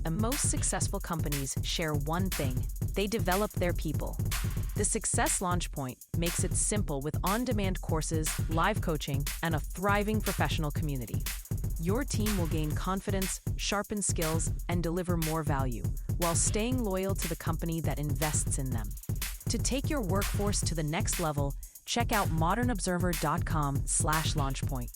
and most successful companies share one thing: they develop their people. The Success Launch Point makes it simple with on-demand courses, live coaching, and a thriving professional community. Your team will gain confidence, sharpen skills, and deliver more value, while staying loyal to the company that invests in them. To take your workforce to the next level, check out modernobserver.com/launchpoint.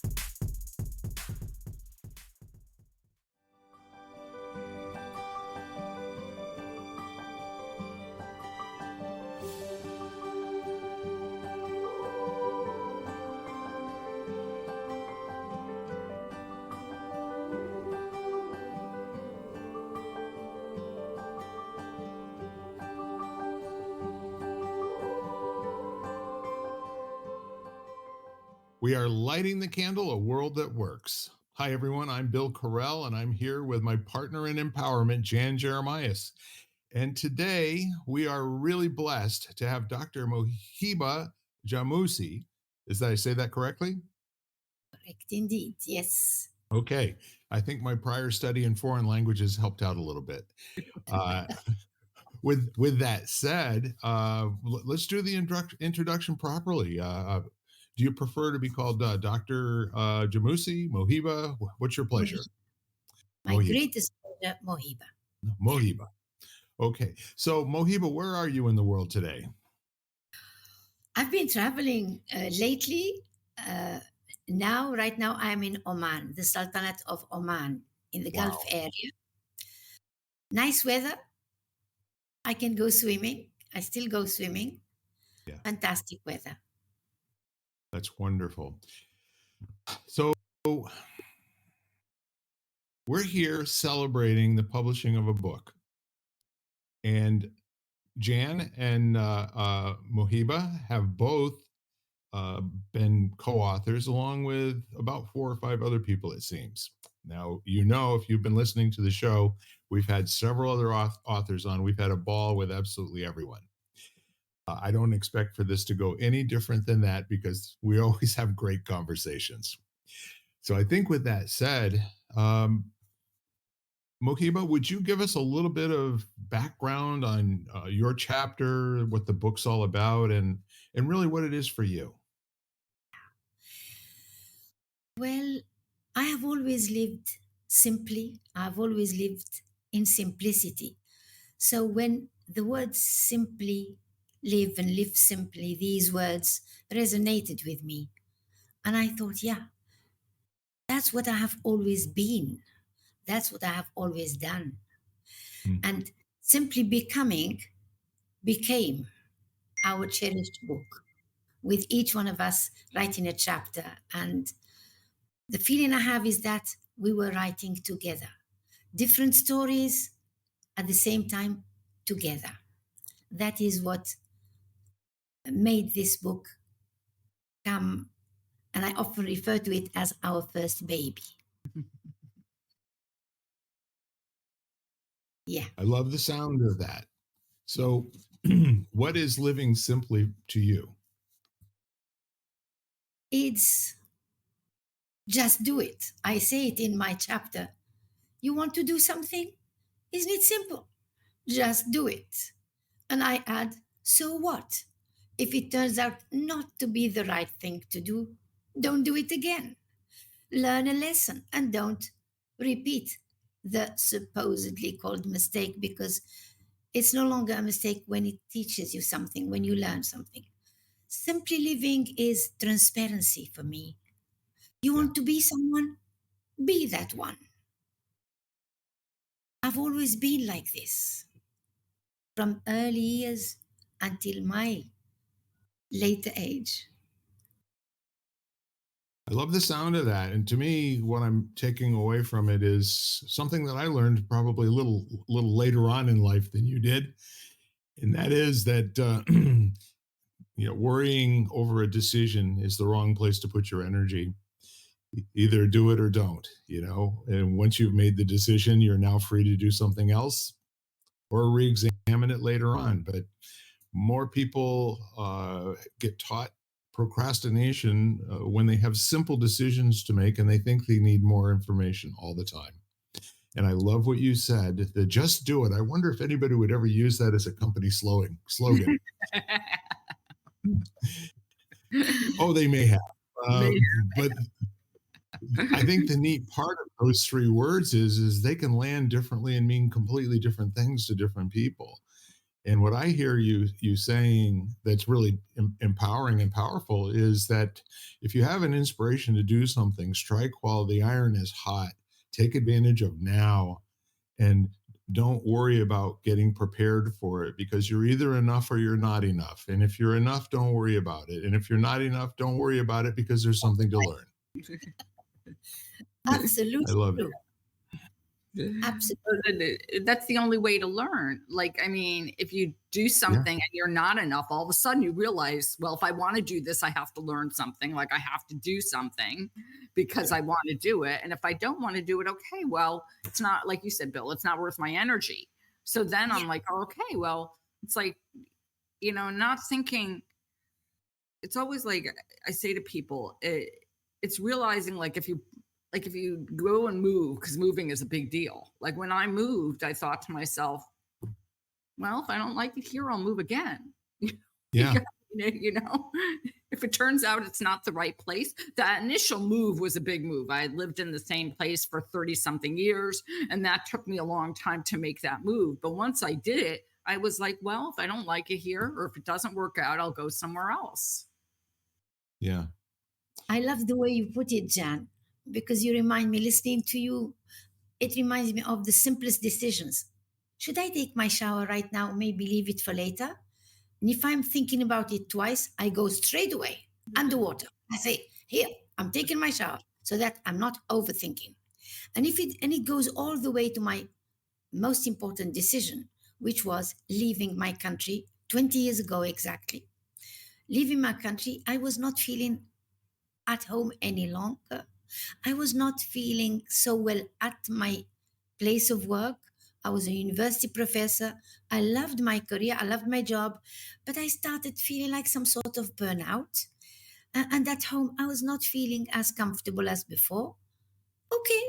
We are lighting the candle, a world that works. Hi, everyone. I'm Bill Correll, and I'm here with my partner in empowerment, Jeremias. And today we are really blessed to have Dr. Mouhiba Jamousi. Did I say that correctly? Correct, indeed. Yes. Okay. I think my prior study in foreign languages helped out a little bit. Uh, with that said, let's do the introduction properly. Do you prefer to be called Dr. Jamousi, Mouhiba? What's your pleasure? My Mouhiba. greatest pleasure, Mouhiba. Mouhiba. Okay. So, Mouhiba, where are you in the world today? I've been traveling lately. Right now, I'm in Oman, the Sultanate of Oman, in the Gulf area. Nice weather. I can go swimming. I still go swimming. Yeah. Fantastic weather. That's wonderful. So, we're here celebrating the publishing of a book. And Jan and Mouhiba have both been co-authors, along with about 4 or 5 other people, it seems. Now, if you've been listening to the show, we've had several other authors on. We've had a ball with absolutely everyone. I don't expect for this to go any different than that, because we always have great conversations. So I think with that said, Mouhiba, would you give us a little bit of background on your chapter, what the book's all about, and really what it is for you? Well, I have always lived simply. I've always lived in simplicity. So when the words simply live and live simply, these words resonated with me. And I thought, yeah, that's what I have always been. That's what I have always done. And simply became our cherished book, with each one of us writing a chapter. And the feeling I have is that we were writing together, different stories at the same time together. That is what made this book come, and I often refer to it as our first baby. Yeah. I love the sound of that. So, what is living simply to you? It's just do it. I say it in my chapter. You want to do something? Isn't it simple? Just do it. And I add, so what? If it turns out not to be the right thing to do, don't do it again. Learn a lesson and don't repeat the supposedly called mistake, because it's no longer a mistake when it teaches you something, when you learn something. Simply living is transparency for me. You want to be someone? Be that one. I've always been like this, from early years until my later age. I love the sound of that. And to me, what I'm taking away from it is something that I learned probably a little later on in life than you did. And that is that worrying over a decision is the wrong place to put your energy. Either do it or don't, and once you've made the decision, you're now free to do something else or re-examine it later on. But more people get taught procrastination when they have simple decisions to make and they think they need more information all the time. And I love what you said, the just do it. I wonder if anybody would ever use that as a company slogan. Oh, they may have. May But I think the neat part of those three words is they can land differently and mean completely different things to different people. And what I hear you saying that's really empowering and powerful is that if you have an inspiration to do something, strike while the iron is hot. Take advantage of now, and don't worry about getting prepared for it, because you're either enough or you're not enough. And if you're enough, don't worry about it. And if you're not enough, don't worry about it, because there's something to learn. Absolutely I love it. true. Absolutely. That's the only way to learn. Like, I mean, if you do something and you're not enough, all of a sudden you realize, well, if I want to do this, I have to learn something. Like, I have to do something because I want to do it. And if I don't want to do it, okay, well, it's not, like you said, Bill, it's not worth my energy. So then I'm like, oh, okay, well, it's like, not thinking. It's always like I say to people, it's realizing, like, if you go and move, because moving is a big deal. Like, when I moved, I thought to myself, well, if I don't like it here, I'll move again. Yeah. If it turns out it's not the right place. That initial move was a big move. I had lived in the same place for 30 something years, and that took me a long time to make that move. But once I did it, I was like, well, if I don't like it here, or if it doesn't work out, I'll go somewhere else. Yeah. I love the way you put it, Jan, because you remind me, listening to you, it reminds me of the simplest decisions. Should I take my shower right now, maybe leave it for later? And if I'm thinking about it twice, I go straight away underwater. I say, here, I'm taking my shower, so that I'm not overthinking. And it goes all the way to my most important decision, which was leaving my country 20 years ago exactly. Leaving my country, I was not feeling at home any longer. I was not feeling so well at my place of work. I was a university professor. I loved my career. I loved my job. But I started feeling like some sort of burnout. And at home, I was not feeling as comfortable as before. Okay.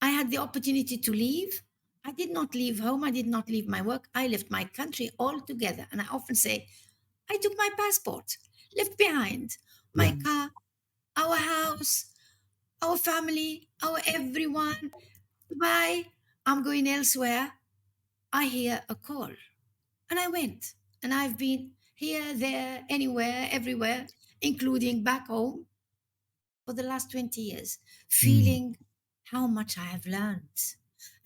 I had the opportunity to leave. I did not leave home. I did not leave my work. I left my country altogether. And I often say, I took my passport, left behind my car, our house, our family, our everyone. Bye. I'm going elsewhere. I hear a call. And I went. And I've been here, there, anywhere, everywhere, including back home for the last 20 years, feeling how much I have learned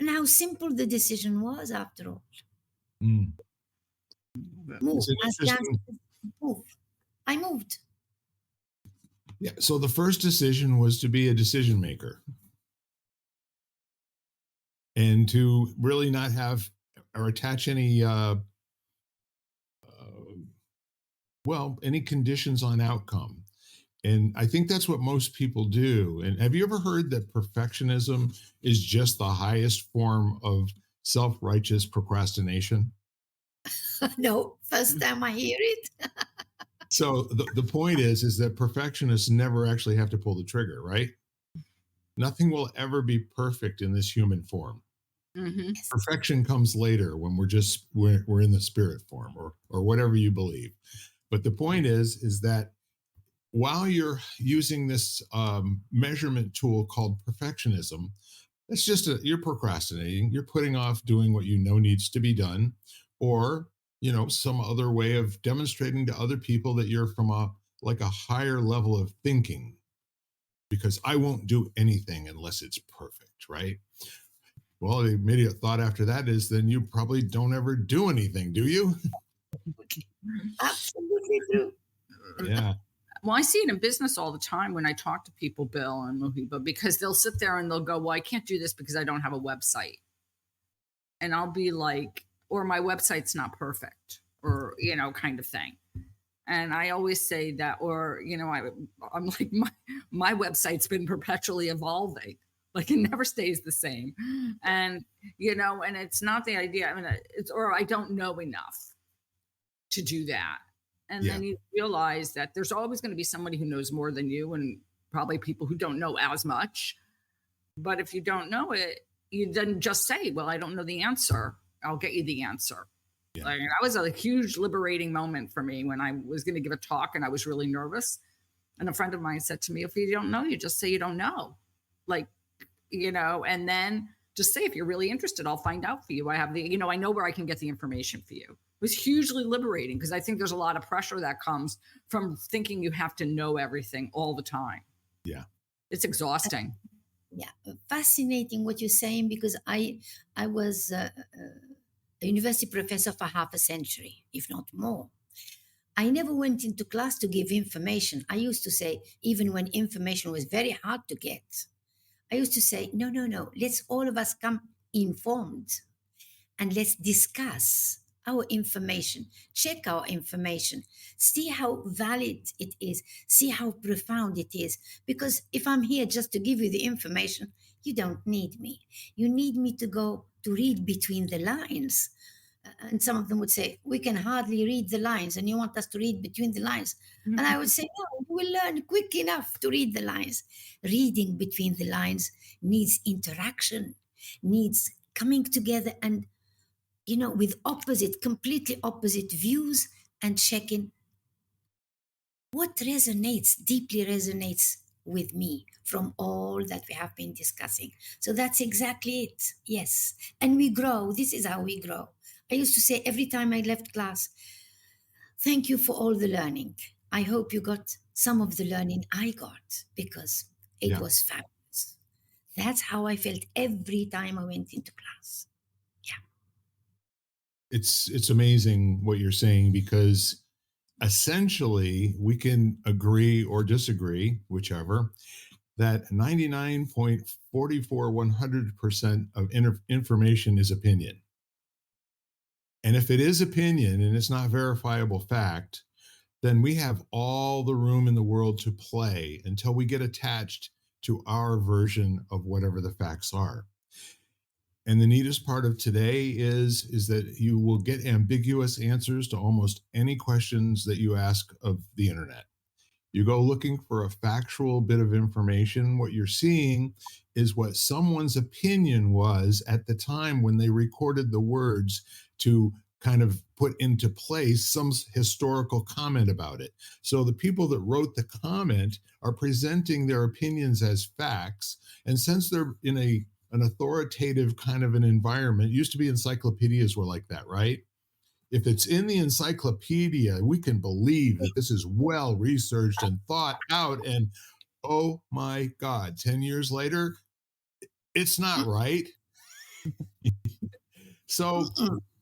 and how simple the decision was after all. Mm. Move. It's an As Jan interesting. said, move. I moved. Yeah. So the first decision was to be a decision maker and to really not have or attach any any conditions on outcome. And I think that's what most people do. And have you ever heard that perfectionism is just the highest form of self-righteous procrastination? No, first time I hear it. So the point is that perfectionists never actually have to pull the trigger, right? Nothing will ever be perfect in this human form. Mm-hmm. Perfection comes later when we're in the spirit form or whatever you believe. But the point is that while you're using this measurement tool called perfectionism, it's just you're procrastinating. You're putting off doing what you know needs to be done, or some other way of demonstrating to other people that you're from a higher level of thinking. Because I won't do anything unless it's perfect, right? Well, the immediate thought after that is then you probably don't ever do anything, do you? Absolutely true. Yeah. Well, I see it in business all the time when I talk to people, Bill and Mouhiba, because they'll sit there and they'll go, well, I can't do this because I don't have a website. And I'll be like, or my website's not perfect, or, kind of thing. And I always say that, or, I'm like, my website's been perpetually evolving. Like, it never stays the same. And, and it's not the idea. I mean, or I don't know enough to do that. And then you realize that there's always going to be somebody who knows more than you, and probably people who don't know as much. But if you don't know it, you then just say, well, I don't know the answer. I'll get you the answer. Yeah. Like, that was a huge liberating moment for me when I was going to give a talk and I was really nervous. And a friend of mine said to me, if you don't know, you just say you don't know. Like, and then just say, if you're really interested, I'll find out for you. I have I know where I can get the information for you. It was hugely liberating because I think there's a lot of pressure that comes from thinking you have to know everything all the time. Yeah. It's exhausting. Yeah, fascinating what you're saying, because I was a university professor for half a century, if not more. I never went into class to give information. I used to say, even when information was very hard to get, I used to say, no, let's all of us come informed and let's discuss our information, check our information, see how valid it is, see how profound it is. Because if I'm here just to give you the information, you don't need me. You need me to go to read between the lines. And some of them would say, we can hardly read the lines, and you want us to read between the lines. And I would say, no, we'll learn quick enough to read the lines. Reading between the lines needs interaction, needs coming together and, with completely opposite views, and checking what deeply resonates with me from all that we have been discussing. So that's exactly it. Yes. And we grow. This is how we grow. I used to say every time I left class, thank you for all the learning. I hope you got some of the learning I got, because it was fabulous. That's how I felt every time I went into class. Yeah. It's amazing what you're saying, because essentially we can agree or disagree, whichever, that 99.44% of information is opinion. And if it is opinion and it's not verifiable fact, then we have all the room in the world to play until we get attached to our version of whatever the facts are. And the neatest part of today is that you will get ambiguous answers to almost any questions that you ask of the internet. You go looking for a factual bit of information, what you're seeing is what someone's opinion was at the time when they recorded the words to kind of put into place some historical comment about it. So the people that wrote the comment are presenting their opinions as facts. And since they're in an authoritative kind of an environment, it used to be encyclopedias were like that, right? If it's in the encyclopedia, we can believe that this is well researched and thought out. And oh my God, 10 years later, it's not right. So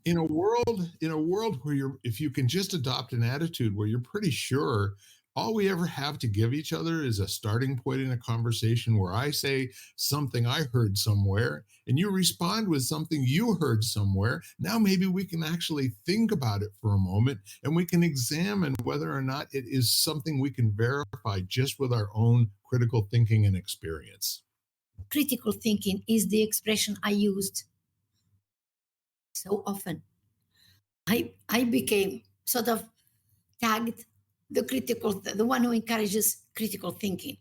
in a world where if you can just adopt an attitude where you're pretty sure all we ever have to give each other is a starting point in a conversation where I say something I heard somewhere and you respond with something you heard somewhere. Now maybe we can actually think about it for a moment and we can examine whether or not it is something we can verify just with our own critical thinking and experience. Critical thinking is the expression I used so often. I became sort of tagged the one who encourages critical thinking.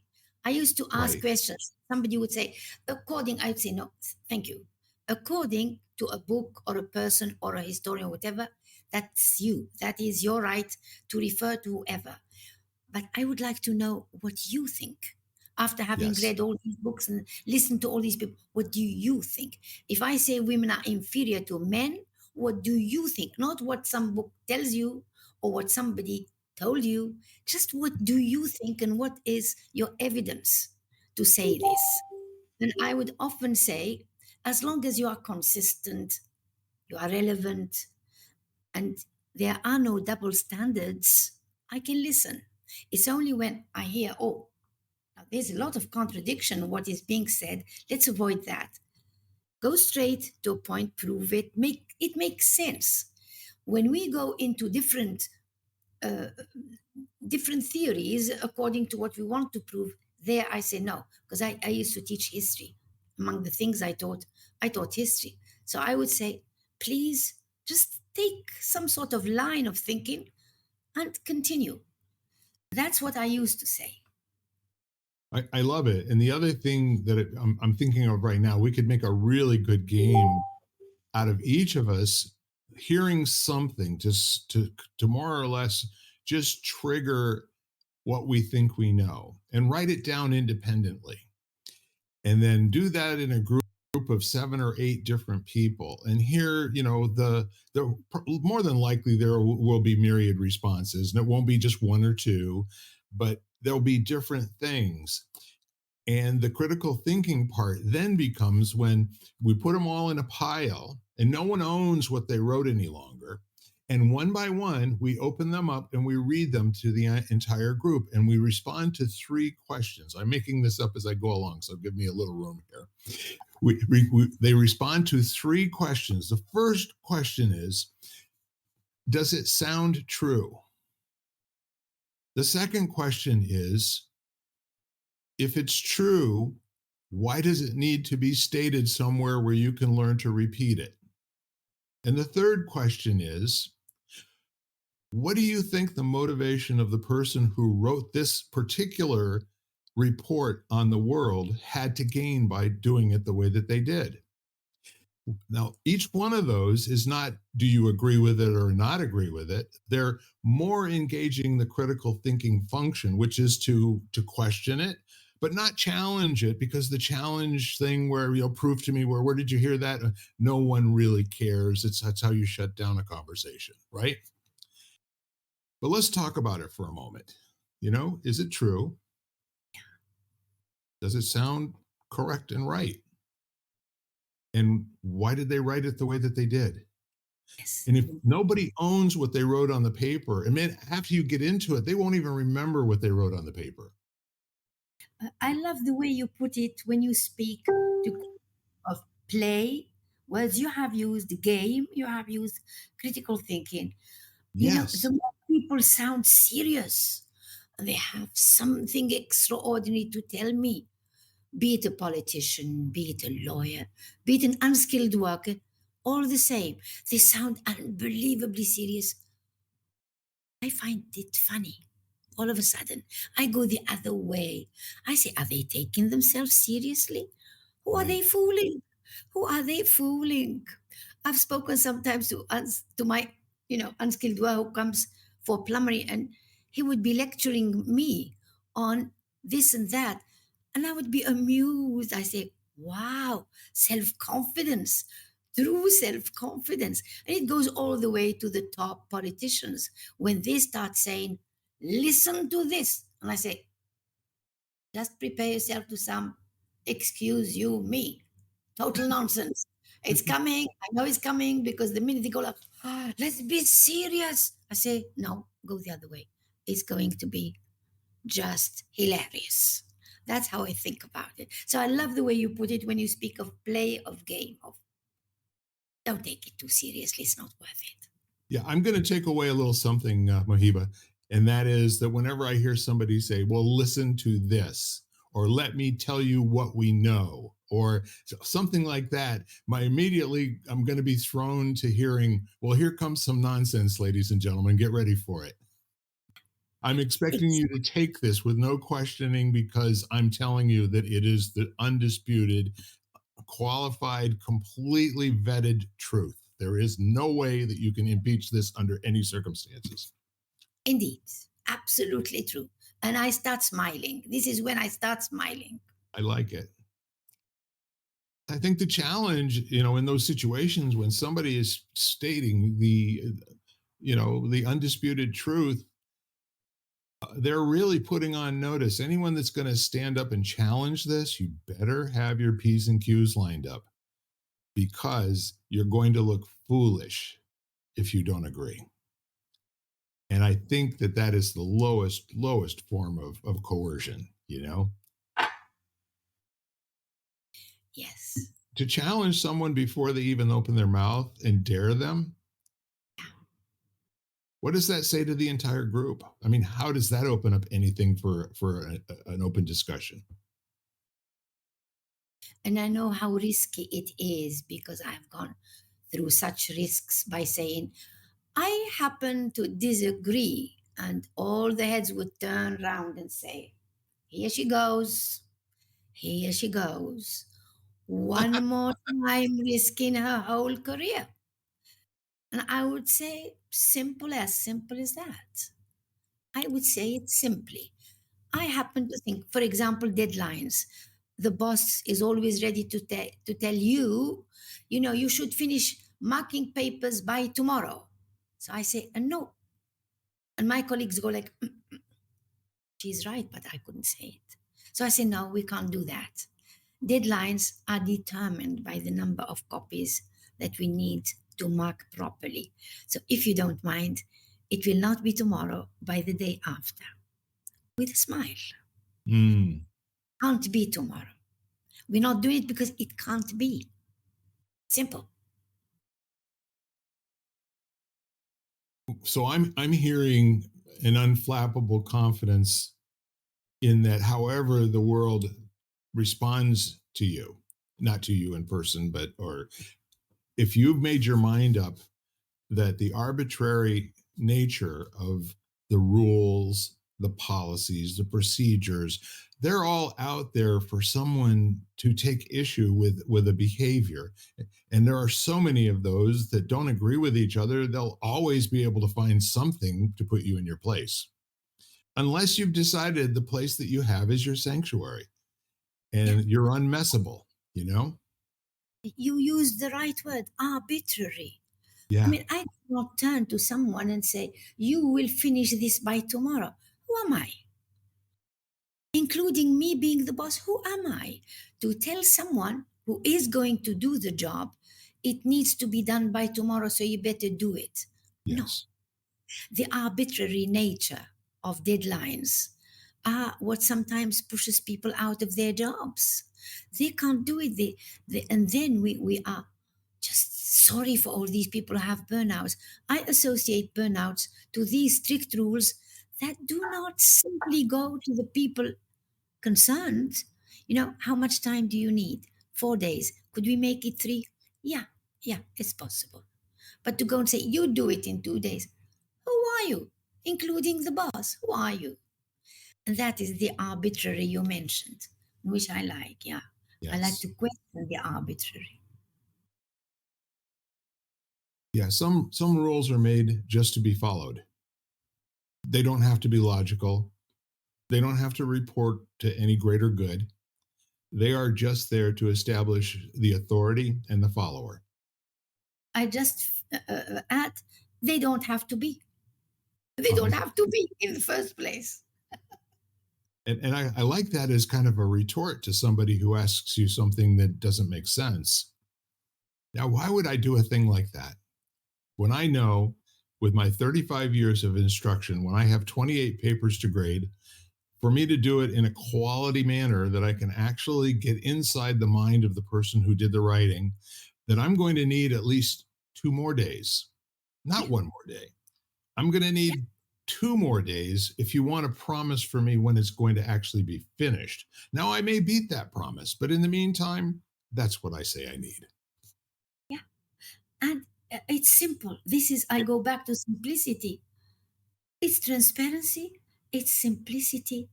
I used to ask questions. Somebody would say, I'd say, no, thank you. According to a book or a person or a historian or whatever, that's you. That is your right to refer to whoever. But I would like to know what you think. After having read all these books and listened to all these people, what do you think? If I say women are inferior to men, what do you think? Not what some book tells you or what somebody told you. Just what do you think and what is your evidence to say this? And I would often say, as long as you are consistent, you are relevant, and there are no double standards, I can listen. It's only when I hear, there's a lot of contradiction in what is being said, let's avoid that. Go straight to a point, prove it, it makes sense. When we go into different theories according to what we want to prove, there I say no, because I used to teach history. Among the things I taught history. So I would say, please just take some sort of line of thinking and continue. That's what I used to say. I love it. And the other thing that I'm thinking of right now, we could make a really good game out of each of us hearing something to more or less just trigger what we think we know and write it down independently, and then do that in a group of 7 or 8 different people, and here, the more than likely there will be myriad responses, and it won't be just one or two, but there'll be different things. And the critical thinking part then becomes when we put them all in a pile and no one owns what they wrote any longer. And one by one, we open them up and we read them to the entire group and we respond to 3 questions. I'm making this up as I go along, so give me a little room here. They respond to 3 questions. The first question is, does it sound true? The second question is, if it's true, why does it need to be stated somewhere where you can learn to repeat it? And the third question is, what do you think the motivation of the person who wrote this particular report on the world had to gain by doing it the way that they did? Now, each one of those is not, do you agree with it or not agree with it? They're more engaging the critical thinking function, which is to question it, but not challenge it, because the challenge thing where, prove to me where did you hear that? No one really cares. That's how you shut down a conversation, right? But let's talk about it for a moment. Is it true? Does it sound correct and right? And why did they write it the way that they did? Yes. And if nobody owns what they wrote on the paper, and then after you get into it, they won't even remember what they wrote on the paper. I love the way you put it when you speak of play. Words you have used game, you have used critical thinking. Yes. The more people sound serious, they have something extraordinary to tell me, be it a politician, be it a lawyer, be it an unskilled worker, all the same. They sound unbelievably serious. I find it funny. All of a sudden, I go the other way. I say, are they taking themselves seriously? Who are they fooling? Who are they fooling? I've spoken sometimes to my, unskilled worker who comes for plumbery, and he would be lecturing me on this and that, and I would be amused. I say, "Wow, self-confidence, true self-confidence," and it goes all the way to the top politicians when they start saying, "Listen to this," and I say, "Just prepare yourself to some, excuse you, me, total nonsense. It's coming. I know it's coming, because the minute they go like, let's be serious," I say, no, go the other way. It's going to be just hilarious. That's how I think about it. So I love the way you put it when you speak of play, of game, of don't take it too seriously. It's not worth it. Yeah, I'm going to take away a little something, Mouhiba, and that is that whenever I hear somebody say, well, listen to this, or let me tell you what we know, or something like that, I'm going to be thrown to hearing, well, here comes some nonsense, ladies and gentlemen, get ready for it. I'm expecting you to take this with no questioning, because I'm telling you that it is the undisputed, qualified, completely vetted truth. There is no way that you can impeach this under any circumstances. Indeed, absolutely true. And I start smiling. This is when I start smiling. I like it. I think the challenge, in those situations when somebody is stating the undisputed truth, they're really putting on notice. Anyone that's going to stand up and challenge this, you better have your P's and Q's lined up, because you're going to look foolish if you don't agree. And I think that is the lowest form of coercion, Yes. To challenge someone before they even open their mouth and dare them. What does that say to the entire group? I mean, how does that open up anything for an open discussion? And I know how risky it is, because I've gone through such risks by saying, I happen to disagree. And all the heads would turn around and say, Here she goes. Here she goes. One more time, risking her whole career. And I would say, simple as that. I would say it simply. I happen to think, for example, deadlines. The boss is always ready to tell you, you should finish marking papers by tomorrow. So I say, no. And my colleagues go like, she's right, but I couldn't say it. So I say, no, we can't do that. Deadlines are determined by the number of copies that we need to mark properly. So if you don't mind, it will not be tomorrow, by the day after. With a smile. Mm. Can't be tomorrow. We're not doing it because it can't be. Simple. So I'm hearing an unflappable confidence in that however the world responds to you, not to you in person, but or if you've made your mind up that the arbitrary nature of the rules, the policies, the procedures, they're all out there for someone to take issue with a behavior. And there are so many of those that don't agree with each other, they'll always be able to find something to put you in your place. Unless you've decided the place that you have is your sanctuary and you're unmessable, you know? You use the right word, arbitrary. Yeah. I mean, I cannot turn to someone and say, you will finish this by tomorrow. Who am I? Including me being the boss, who am I to tell someone who is going to do the job, it needs to be done by tomorrow, so you better do it? Yes. No. The arbitrary nature of deadlines are what sometimes pushes people out of their jobs. They can't do it. And then we are just sorry for all these people who have burnouts. I associate burnouts to these strict rules that do not simply go to the people concerned. How much time do you need? 4 days. Could we make it 3? Yeah, it's possible. But to go and say, you do it in 2 days, who are you? Including the boss, who are you? And that is the arbitrary you mentioned, which I like, yeah. Yes. I like to question the arbitrary. Yeah, some rules are made just to be followed. They don't have to be logical. They don't have to report to any greater good. They are just there to establish the authority and the follower. I just add, they don't have to be. They don't have to be in the first place. And I like that as kind of a retort to somebody who asks you something that doesn't make sense. Now, why would I do a thing like that? When I know with my 35 years of instruction, when I have 28 papers to grade, for me to do it in a quality manner that I can actually get inside the mind of the person who did the writing, that I'm going to need at least 2 more days, not 1 more day. I'm going to need 2 more days if you want to promise for me when it's going to actually be finished. Now, I may beat that promise, but in the meantime, that's what I say I need. Yeah. And it's simple. I go back to simplicity. It's transparency. It's simplicity.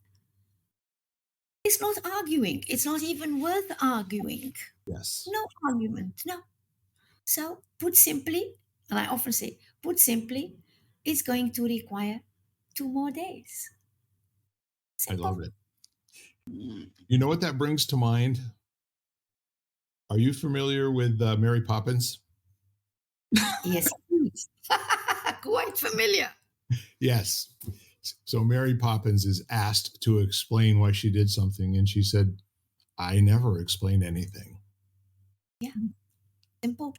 It's not arguing. It's not even worth arguing. Yes. No argument. No. So, put simply, and I often say, put simply, it's going to require 2 more days. Simple. I love it. You know what that brings to mind? Are you familiar with Mary Poppins? Yes, quite familiar. Yes. So Mary Poppins is asked to explain why she did something, and she said, I never explain anything. Yeah. Simple.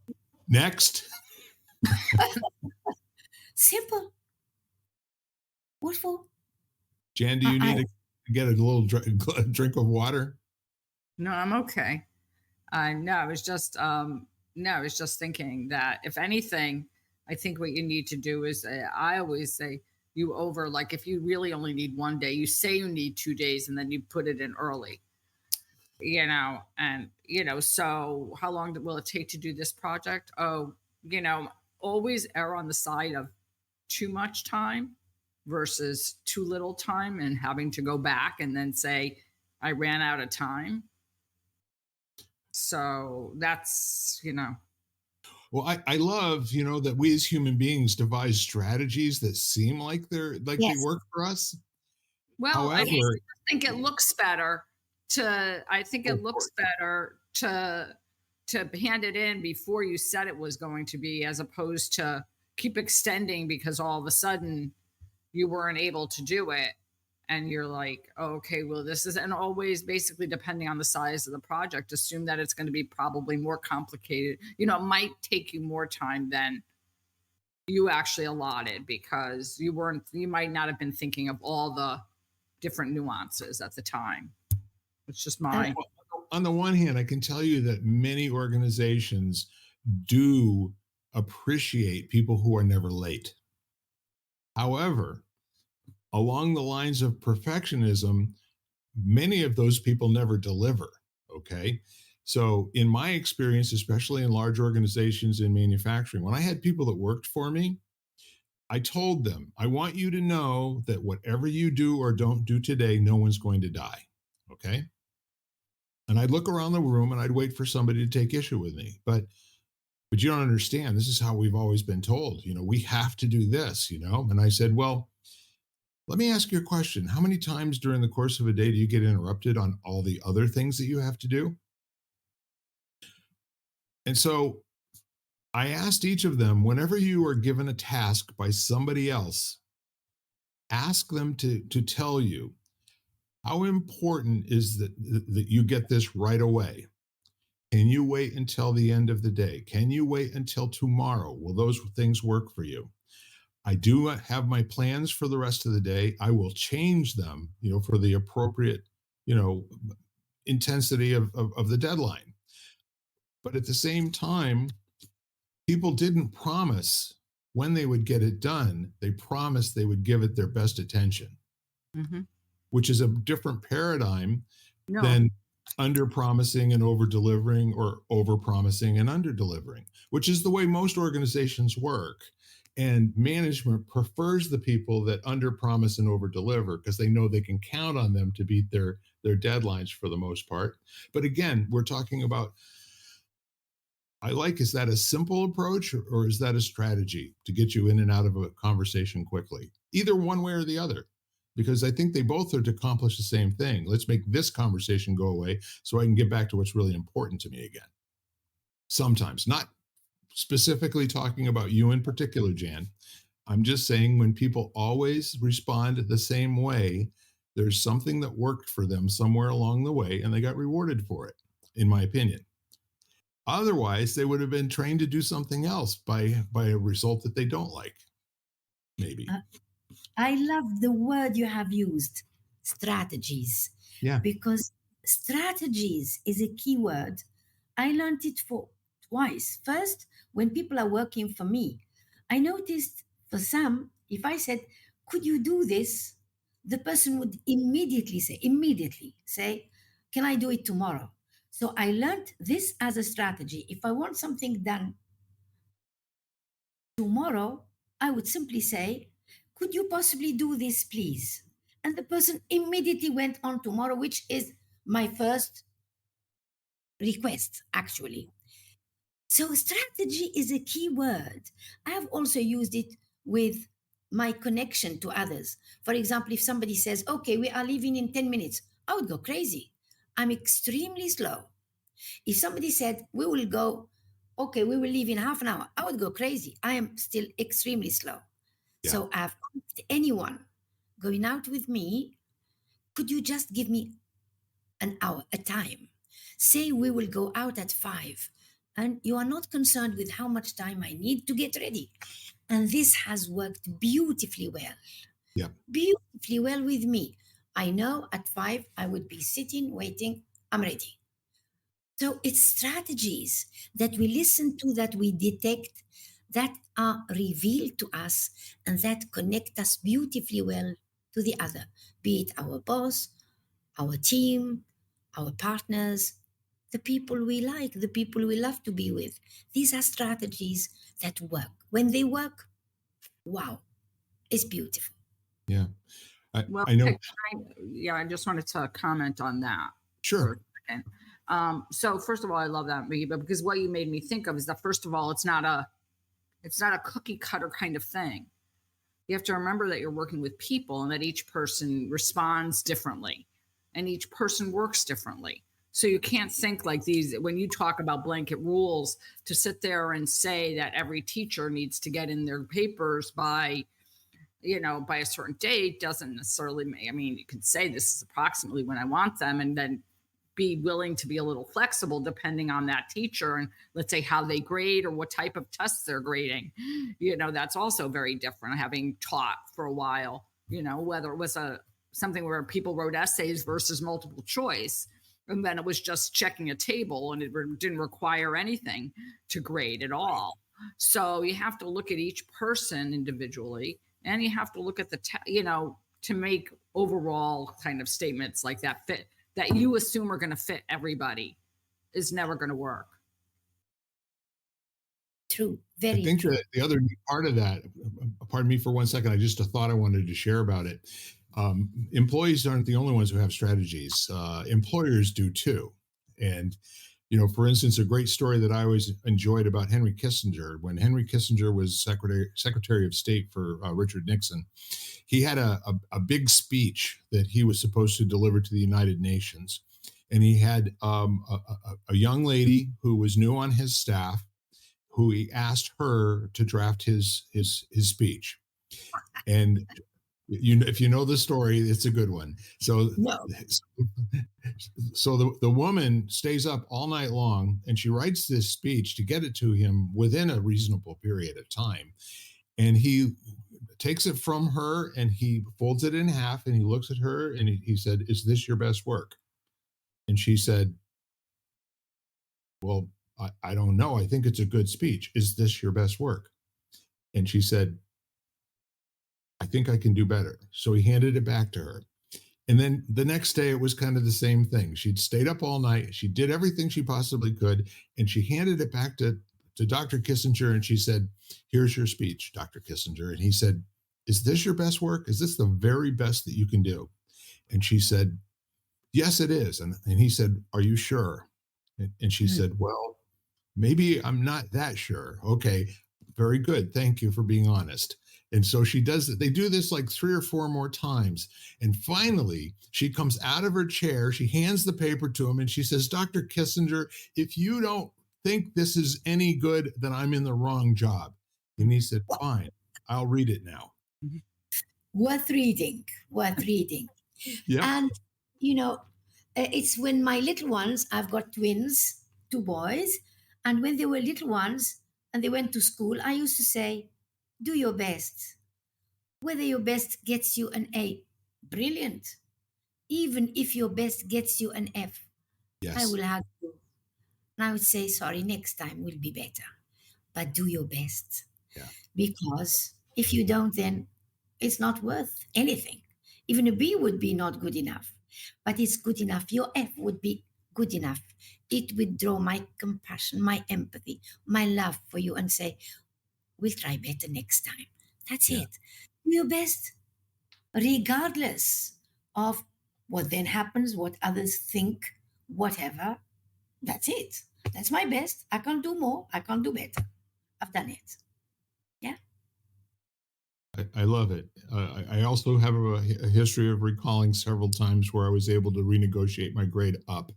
Next. Simple. What for? Jan, do you need to get a little drink of water? No, I'm okay. No, I was just thinking that if anything, I think what you need to do is I always say like if you really only need 1 day, you say you need 2 days and then you put it in early. And so how long will it take to do this project? Oh, always err on the side of too much time versus too little time and having to go back and then say, I ran out of time. So that's, Well, I love, that we as human beings devise strategies that seem like they Yes. work for us. well, I However, think it looks better I think oh, it of looks course. better to hand it in before you said it was going to be, as opposed to keep extending because all of a sudden you weren't able to do it. And you're like, oh, okay, well, this is, and always basically depending on the size of the project, assume that it's going to be probably more complicated. It might take you more time than you actually allotted because you might not have been thinking of all the different nuances at the time. It's just Uh, my, On the one hand, I can tell you that many organizations do appreciate people who are never late. However, along the lines of perfectionism, many of those people never deliver. Okay. So, in my experience, especially in large organizations in manufacturing, when I had people that worked for me, I told them, I want you to know that whatever you do or don't do today, no one's going to die. Okay. And I'd look around the room and I'd wait for somebody to take issue with me. But you don't understand. This is how we've always been told, we have to do this, And I said, well, let me ask you a question. How many times during the course of a day do you get interrupted on all the other things that you have to do? And so I asked each of them, whenever you are given a task by somebody else, ask them to tell you how important is that you get this right away. Can you wait until the end of the day? Can you wait until tomorrow? Will those things work for you? I do have my plans for the rest of the day. I will change them, for the appropriate, you know, intensity of the deadline. But at the same time, people didn't promise when they would get it done. They promised they would give it their best attention, mm-hmm. which is a different paradigm No, than under promising and over delivering, or over promising and under delivering, which is the way most organizations work. And management prefers the people that under promise and over deliver because they know they can count on them to beat their deadlines for the most part. But again, we're talking about, is that a simple approach, or is that a strategy to get you in and out of a conversation quickly? Either one way or the other, because I think they both are to accomplish the same thing. Let's make this conversation go away so I can get back to what's really important to me again. Sometimes, not specifically talking about you in particular, Jan. I'm just saying when people always respond the same way, there's something that worked for them somewhere along the way and they got rewarded for it, in my opinion. Otherwise, they would have been trained to do something else by a result that they don't like, maybe. I love the word you have used, strategies, Yeah. because strategies is a key word. I learned it for twice. First, when people are working for me, I noticed for some, if I said, could you do this? The person would immediately say, can I do it tomorrow? So I learned this as a strategy. If I want something done tomorrow, I would simply say, could you possibly do this, please? And the person immediately went on tomorrow, which is my first request, actually. So, strategy is a key word. I have also used it with my connection to others. For example, if somebody says, okay, we are leaving in 10 minutes, I would go crazy. I'm extremely slow. If somebody said, we will go, okay, we will leave in half an hour, I would go crazy. I am still extremely slow. Yeah. So I've asked anyone going out with me, could you just give me an hour, a time? Say we will go out at 5, and you are not concerned with how much time I need to get ready. And this has worked beautifully well. Yeah. Beautifully well with me. I know at 5 I would be sitting, waiting, I'm ready. So it's strategies that we listen to, that we detect, that are revealed to us, and that connect us beautifully well to the other, be it our boss, our team, our partners, the people we like, the people we love to be with. These are strategies that work. When they work, wow, it's beautiful. Yeah. Well, I know. yeah, I just wanted to comment on that for a Sure. second. So first of all, I love that, Mouhiba, because what you made me think of is that first of all, it's not a cookie cutter kind of thing. You have to remember that you're working with people and that each person responds differently and each person works differently. So you can't think like these when you talk about blanket rules to sit there and say that every teacher needs to get in their papers by by a certain date doesn't necessarily I mean, you could say this is approximately when I want them and then be willing to be a little flexible depending on that teacher and let's say how they grade or what type of tests they're grading. That's also very different having taught for a while, whether it was something where people wrote essays versus multiple choice. And then it was just checking a table and it didn't require anything to grade at all. So you have to look at each person individually and you have to look at to make overall kind of statements like that you assume are going to fit everybody is never going to work. True. I Very think true. that the other part of that, pardon me for 1 second, I just a thought I wanted to share about it. Employees aren't the only ones who have strategies. Employers do too. And, for instance, a great story that I always enjoyed about Henry Kissinger, when Henry Kissinger was Secretary of State for Richard Nixon, he had a big speech that he was supposed to deliver to the United Nations. And he had a young lady who was new on his staff who he asked her to draft his speech. And if you know the story, it's a good one. So No. so the woman stays up all night long and she writes this speech to get it to him within a reasonable period of time. And he takes it from her and he folds it in half and he looks at her and he said, "Is this your best work?" And she said, "Well, I don't know. I think it's a good speech. Is this your best work?" And she said, "I think I can do better." So he handed it back to her. And then the next day, it was kind of the same thing. She'd stayed up all night. She did everything she possibly could. And she handed it back to Dr. Kissinger. And she said, "Here's your speech, Dr. Kissinger." And he said, "Is this your best work? Is this the very best that you can do?" And she said, "Yes, it is." And he said, "Are you sure?" And she Mm. said, "Well, maybe I'm not that sure." "Okay, very good. Thank you for being honest." And so she does it. They do this like 3 or 4 more times. And finally, she comes out of her chair. She hands the paper to him and she says, "Dr. Kissinger, if you don't think this is any good, then I'm in the wrong job." And he said, "Fine, I'll read it now." Worth reading. Worth reading. Yep. And, it's when my little ones, I've got twins, 2 boys, and when they were little ones and they went to school, I used to say, do your best. Whether your best gets you an A, brilliant. Even if your best gets you an F, I Yes. will have to. And I would say, sorry, next time will be better. But do your best. Yeah. Because if you don't, then it's not worth anything. Even a B would be not good enough, but it's good enough. Your F would be good enough. It would draw my compassion, my empathy, my love for you and say, we'll try better next time. That's Yeah. it. Do your best, regardless of what then happens, what others think, whatever. That's it. That's my best. I can't do more. I can't do better. I've done it. Yeah. I love it. I also have a history of recalling several times where I was able to renegotiate my grade up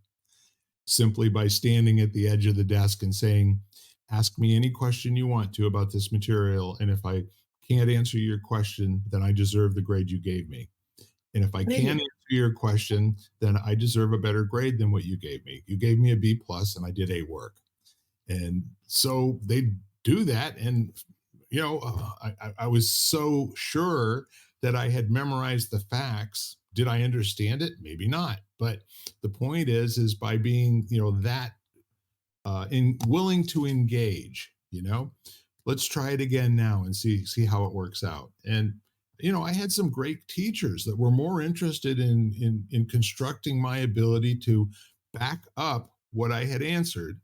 simply by standing at the edge of the desk and saying, "Ask me any question you want to about this material. And if I can't answer your question, then I deserve the grade you gave me. And if I can Brilliant. answer your question, then I deserve a better grade than what you gave me. You gave me a B plus and I did A work." And so they do that. And, I was so sure that I had memorized the facts. Did I understand it? Maybe not. But the point is by being, that willing to engage, let's try it again now and see how it works out. And I had some great teachers that were more interested in constructing my ability to back up what I had answered.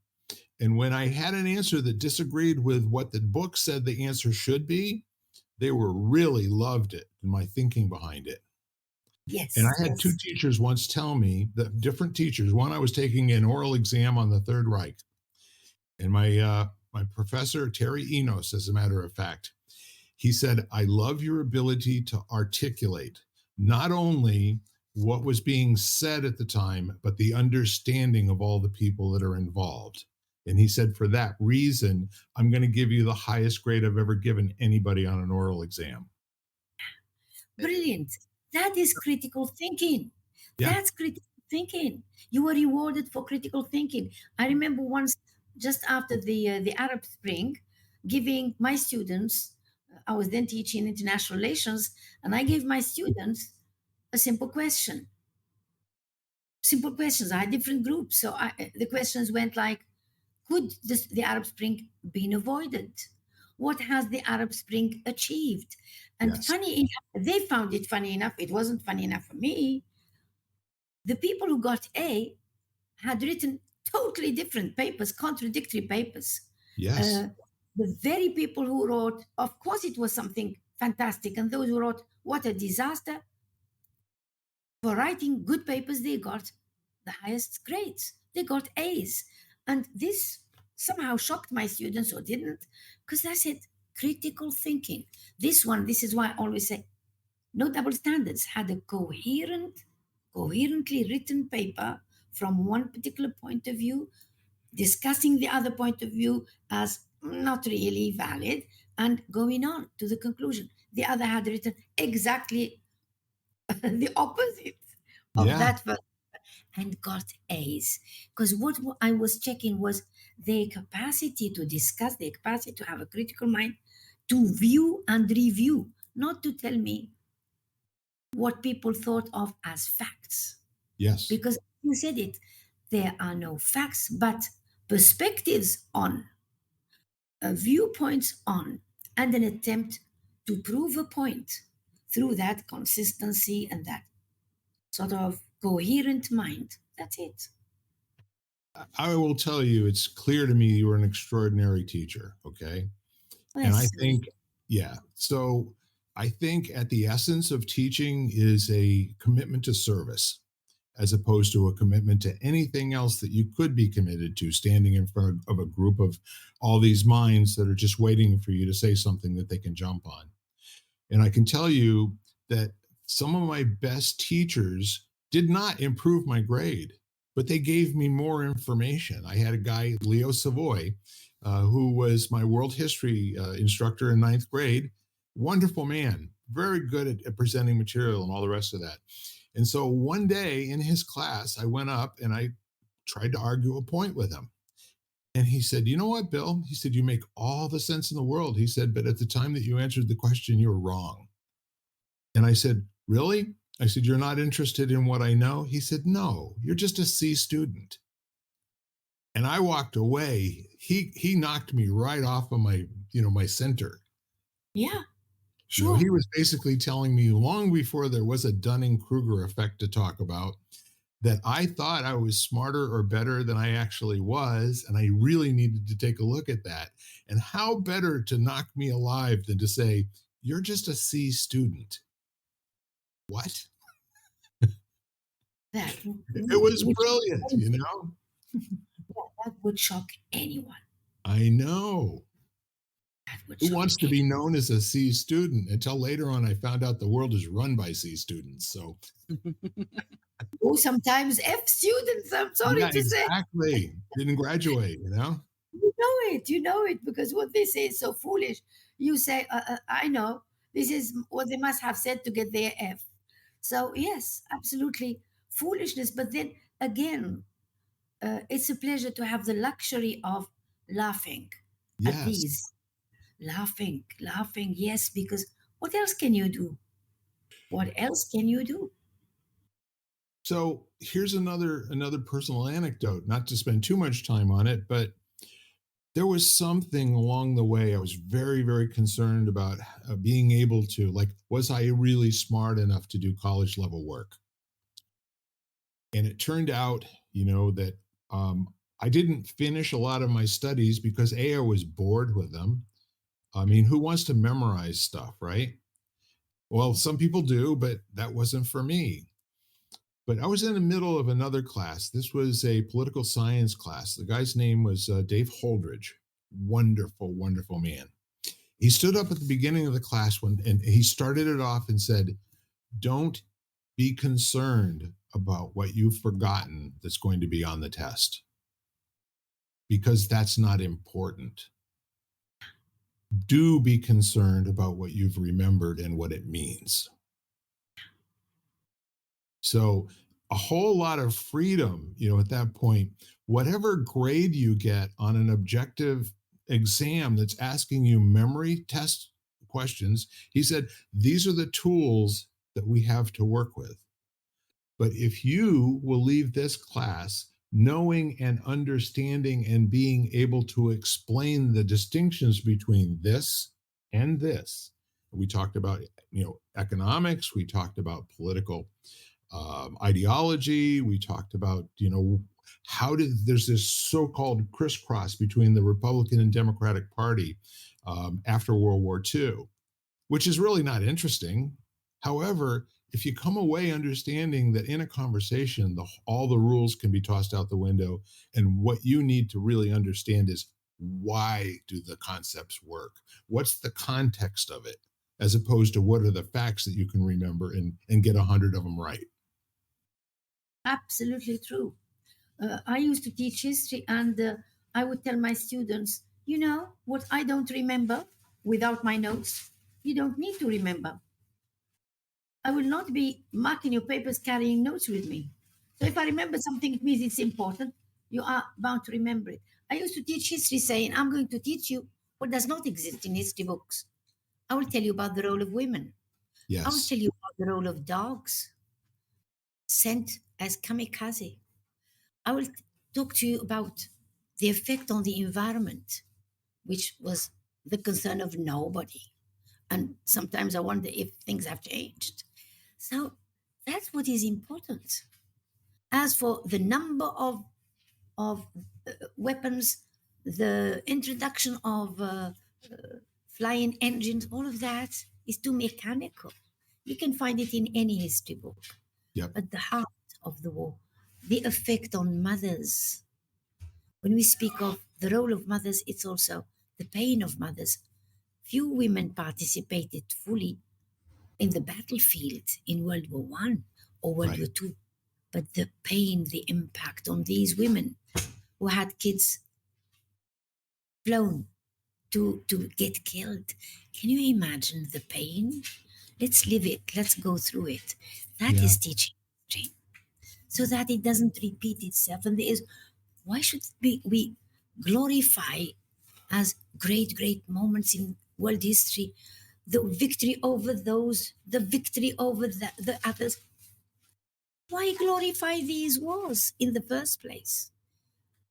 And when I had an answer that disagreed with what the book said the answer should be, they were really loved it and my thinking behind it. And I Yes, had two teachers once tell me, that different teachers. One, I was taking an oral exam on the Third Reich, and my professor Terry Enos, as a matter of fact, he said, "I love your ability to articulate not only what was being said at the time, but the understanding of all the people that are involved." And he said, "For that reason, I'm going to give you the highest grade I've ever given anybody on an oral exam." brilliant. That is critical thinking. Yeah. That's critical thinking. You were rewarded for critical thinking. I remember once, just after the Arab Spring, giving my students. I was then teaching international relations, and I gave my students a simple question. Simple questions. I had different groups, so the questions went like, could the Arab Spring been avoided? What has the Arab Spring achieved? And Yes. funny enough, they found it funny enough. It wasn't funny enough for me. The people who got A had written totally different papers, contradictory papers. Yes. Uh, the very people who wrote, of course, it was something fantastic, and those who wrote, what a disaster, for writing good papers, they got the highest grades. They got A's. And this somehow shocked my students, or didn't, because I said critical thinking. This is why I always say no double standards, had a coherently written paper from one particular point of view, discussing the other point of view as not really valid, and going on to the conclusion. The other had written exactly the opposite of Yeah. that verse and got A's. Because what I was checking was their capacity to discuss, their capacity to have a critical mind, to view and review, not to tell me what people thought of as facts. Yes. Because you said it, there are no facts, but perspectives on, viewpoints on, and an attempt to prove a point through that consistency and that sort of coherent mind. That's it. I will tell you, it's clear to me you were an extraordinary teacher. Okay. And I That's sweet. think, yeah. So I think at the essence of teaching is a commitment to service as opposed to a commitment to anything else that you could be committed to, standing in front of a group of all these minds that are just waiting for you to say something that they can jump on. And I can tell you that some of my best teachers did not improve my grade, but they gave me more information. I had a guy, Leo Savoy, who was my world history instructor in ninth grade. Wonderful man, very good at presenting material and all the rest of that. And so one day in his class, I went up and I tried to argue a point with him. And he said, "You know what, Bill?" He said, "You make all the sense in the world." He said, "But at the time that you answered the question, you were wrong." And I said, "Really?" I said, "You're not interested in what I know?" He said, "No, you're just a C student." And I walked away. He knocked me right off of my center. Yeah, He sure. was basically telling me long before there was a Dunning-Kruger effect to talk about that I thought I was smarter or better than I actually was, and I really needed to take a look at that. And how better to knock me alive than to say, "You're just a C student." What? That It was would brilliant, you know? that would shock anyone. I know. That would Who shock wants to anyone. be known as a C student? Until later on, I found out the world is run by C students. So, Oh, sometimes F students. I'm sorry yeah, to say. exactly. Didn't graduate, you know? You know it, because what they say is so foolish. You say, I know, this is what they must have said to get their F. So, yes, absolutely foolishness. But then again, it's a pleasure to have the luxury of laughing at Yes. these. Laughing, yes, because what else can you do? What else can you do? So here's another personal anecdote, not to spend too much time on it, but there was something along the way I was very, very concerned about being able to, like, was I really smart enough to do college level work? And it turned out, that I didn't finish a lot of my studies because A, I was bored with them. I mean, who wants to memorize stuff, right? Well, some people do, but that wasn't for me. But I was in the middle of another class. This was a political science class. The guy's name was Dave Holdridge. Wonderful, wonderful man. He stood up at the beginning of the class and he started it off and said, "Don't be concerned about what you've forgotten that's going to be on the test, because that's not important. Do be concerned about what you've remembered and what it means." So a whole lot of freedom, at that point. Whatever grade you get on an objective exam that's asking you memory test questions, he said, these are the tools that we have to work with. But if you will leave this class knowing and understanding and being able to explain the distinctions between this and this, we talked about, economics, we talked about political ideology, we talked about, there's this so-called crisscross between the Republican and Democratic Party after World War II, which is really not interesting. However, if you come away understanding that in a conversation, all the rules can be tossed out the window, and what you need to really understand is, why do the concepts work? What's the context of it? As opposed to what are the facts that you can remember and get 100 of them right. Absolutely true. I used to teach history, and I would tell my students, what I don't remember without my notes, you don't need to remember. I will not be marking your papers carrying notes with me. So if I remember something, it means it's important. You are bound to remember it. I used to teach history saying, I'm going to teach you what does not exist in history books. I will tell you about the role of women. I will Yes. tell you about the role of dogs sent as kamikaze. I will talk to you about the effect on the environment, which was the concern of nobody. And sometimes I wonder if things have changed. So that's what is important. As for the number of weapons, the introduction of flying engines, all of that is too mechanical. You can find it in any history book. Yep. But the heart of the war, the effect on mothers. When we speak of the role of mothers, it's also the pain of mothers. Few women participated fully in the battlefield in World War One or World Right. War Two, but the pain, the impact on these women who had kids flown to get killed. Can you imagine the pain? Let's live it. Let's go through it. That Yeah. is teaching history, so that it doesn't repeat itself. And there is, why should we glorify as great moments in world history the victory over those, the victory over the others? Why glorify these wars in the first place?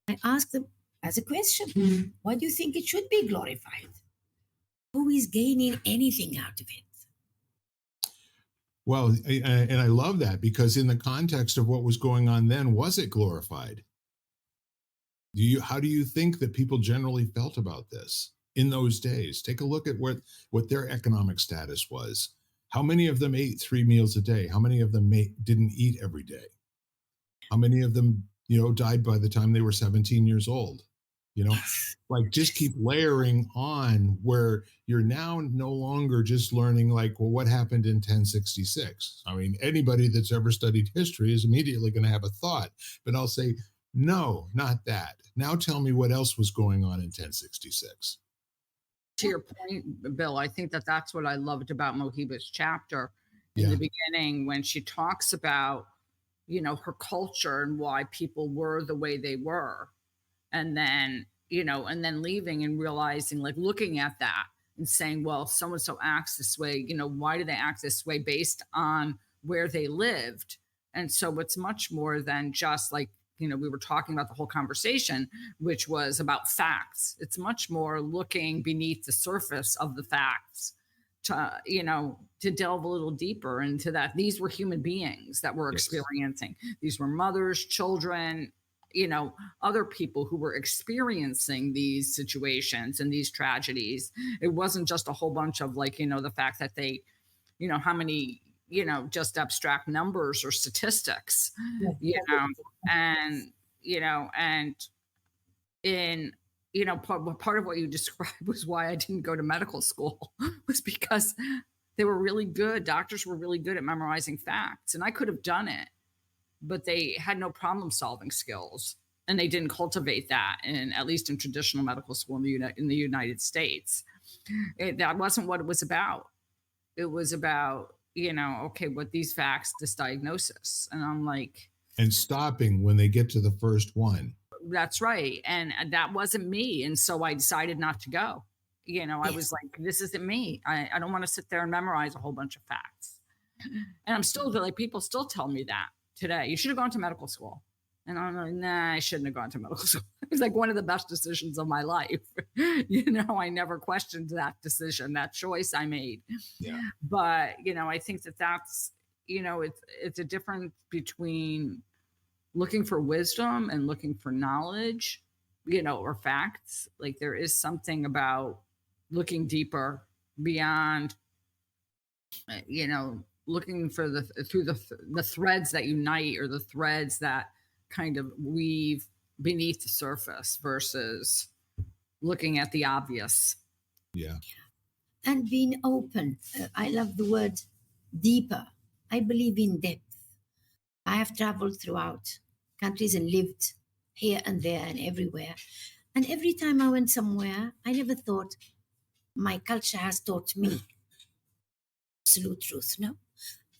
I ask them as a question. Why do you think it should be glorified? Who is gaining anything out of it? Well, and I love that, because in the context of what was going on then, was it glorified? How do you think that people generally felt about this in those days? Take a look at what their economic status was. How many of them ate 3 meals a day? How many of them didn't eat every day? How many of them, died by the time they were 17 years old? Like, just keep layering on, where you're now no longer just learning, like, well, what happened in 1066? I mean, anybody that's ever studied history is immediately going to have a thought, but I'll say, no, not that. Now tell me what else was going on in 1066. To your point, Bill, I think that's what I loved about Mouhiba's chapter in Yeah. the beginning, when she talks about, her culture and why people were the way they were. And then, and then leaving and realizing, like, looking at that and saying, well, so-and-so acts this way, why do they act this way based on where they lived? And so it's much more than just like, we were talking about the whole conversation, which was about facts. It's much more looking beneath the surface of the facts to, to delve a little deeper into that. These were human beings that were Yes. experiencing. These were mothers, children, other people who were experiencing these situations and these tragedies. It wasn't just a whole bunch of like, the fact that they, how many, just abstract numbers or statistics, Yes. and, and in, part of what you described was why I didn't go to medical school was because they were really good. Doctors were really good at memorizing facts, and I could have done it, but they had no problem solving skills, and they didn't cultivate that in, at least in traditional medical school in the United States. That wasn't what it was about. It was about, okay, what these facts, this diagnosis. And I'm like, And stopping when they get to the first one. that's right. And that wasn't me. And so I decided not to go. I was like, this isn't me. I don't want to sit there and memorize a whole bunch of facts. And I'm still like, people still tell me that today. You should have gone to medical school. And I'm like, nah, I shouldn't have gone to medical school. It was like one of the best decisions of my life. I never questioned that decision, that choice I made. Yeah. But, I think that's, it's a difference between looking for wisdom and looking for knowledge, or facts. Like there is something about looking deeper beyond, looking for the threads that unite, or the threads that kind of weave beneath the surface versus looking at the obvious. Yeah. And being open. I love the word deeper. I believe in depth. I have traveled throughout countries and lived here and there and everywhere. And every time I went somewhere, I never thought my culture has taught me absolute truth. No,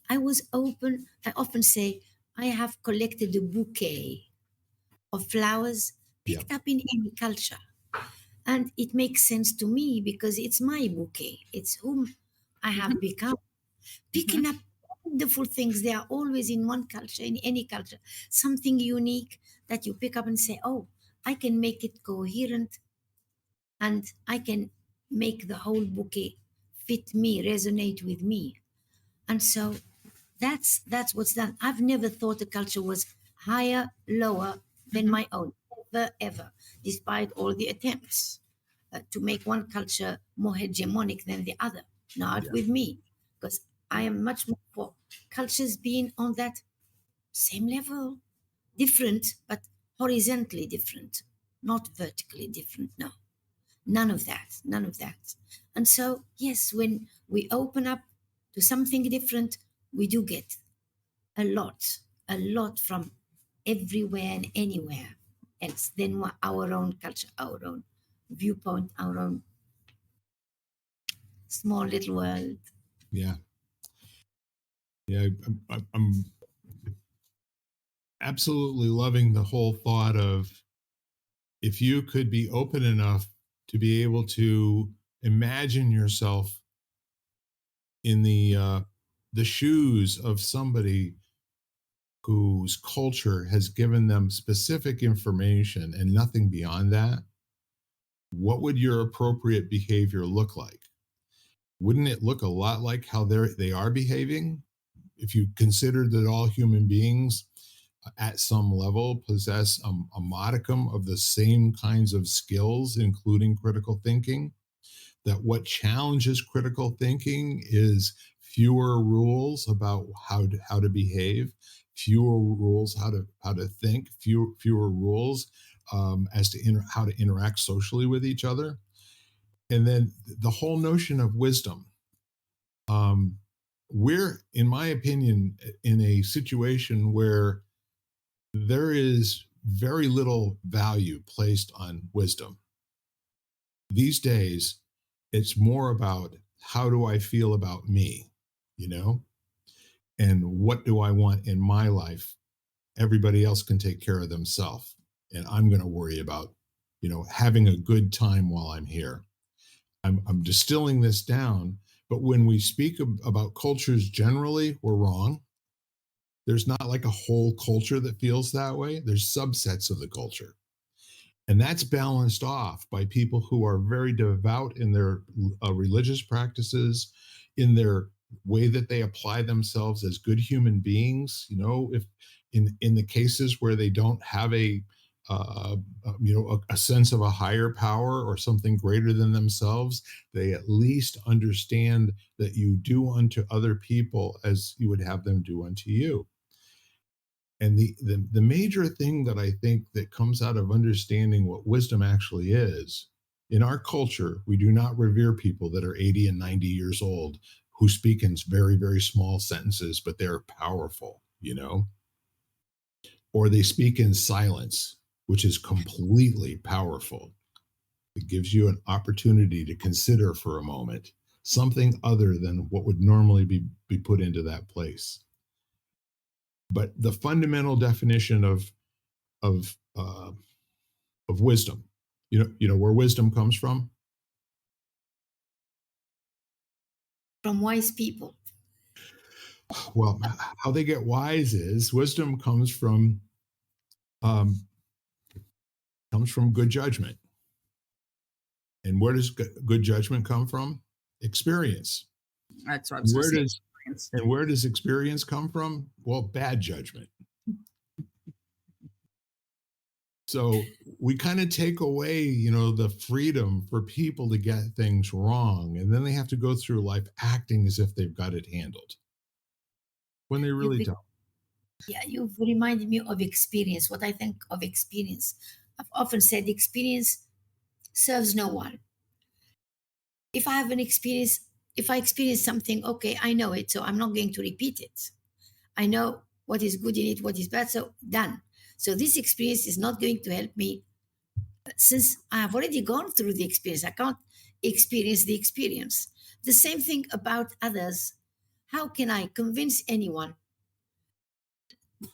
I was open. I often say I have collected a bouquet of flowers picked up in any culture. And it makes sense to me because it's my bouquet. It's whom I have become. Picking up wonderful things. They are always in one culture, in any culture. Something unique that you pick up and say, oh, I can make it coherent and I can make the whole bouquet fit me, resonate with me. And so that's what's done. I've never thought a culture was higher, lower than my own, ever, ever, despite all the attempts to make one culture more hegemonic than the other. Not with me, because I am much more for cultures being on that same level, different, but horizontally different, not vertically different. No, none of that, none of that. And so, yes, when we open up to something different, we do get a lot from everywhere and anywhere else than our own culture, our own viewpoint, our own small little world. Yeah. Yeah. I'm absolutely loving the whole thought of if you could be open enough to be able to imagine yourself in the shoes of somebody whose culture has given them specific information and nothing beyond that, what would your appropriate behavior look like? Wouldn't it look a lot like how they are behaving? If you consider that all human beings at some level possess a modicum of the same kinds of skills, including critical thinking, that what challenges critical thinking is fewer rules about how to behave, fewer rules how to think, fewer rules as to how to interact socially with each other. And then the whole notion of wisdom. We're, in my opinion, in a situation where there is very little value placed on wisdom. These days, it's more about how do I feel about me, and what do I want in my life? Everybody else can take care of themselves, and I'm going to worry about, having a good time while I'm here. I'm distilling this down, but when we speak about cultures generally, we're wrong. There's not like a whole culture that feels that way. There's subsets of the culture. And that's balanced off by people who are very devout in their religious practices, in their way that they apply themselves as good human beings. If in the cases where they don't have a a sense of a higher power or something greater than themselves, they at least understand that you do unto other people as you would have them do unto you. And the major thing that I think that comes out of understanding what wisdom actually is, in our culture, we do not revere people that are 80 and 90 years old who speak in very, very small sentences, but they're powerful, or they speak in silence, which is completely powerful. It gives you an opportunity to consider for a moment something other than what would normally be put into that place. But the fundamental definition of of uh, of wisdom, where wisdom comes from. From wise people. Well, how they get wise is wisdom um, comes from good judgment. And where does good judgment come from? Experience. That's what I was going to say. And where does experience come from? Well, bad judgment. So we kind of take away, the freedom for people to get things wrong. And then they have to go through life acting as if they've got it handled when they really don't. Yeah, you've reminded me of experience. What I think of experience, I've often said experience serves no one. If I experience something, okay, I know it, so I'm not going to repeat it. I know what is good in it, what is bad, so done. So this experience is not going to help me since I have already gone through the experience. I can't experience the experience. The same thing about others. How can I convince anyone?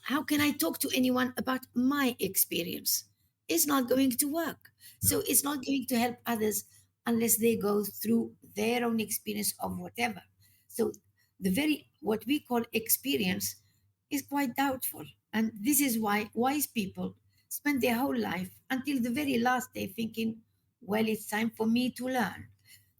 How can I talk to anyone about my experience? It's not going to work. So it's not going to help others unless they go through their own experience of whatever. So what we call experience is quite doubtful. And this is why wise people spend their whole life until the very last day thinking, well, it's time for me to learn.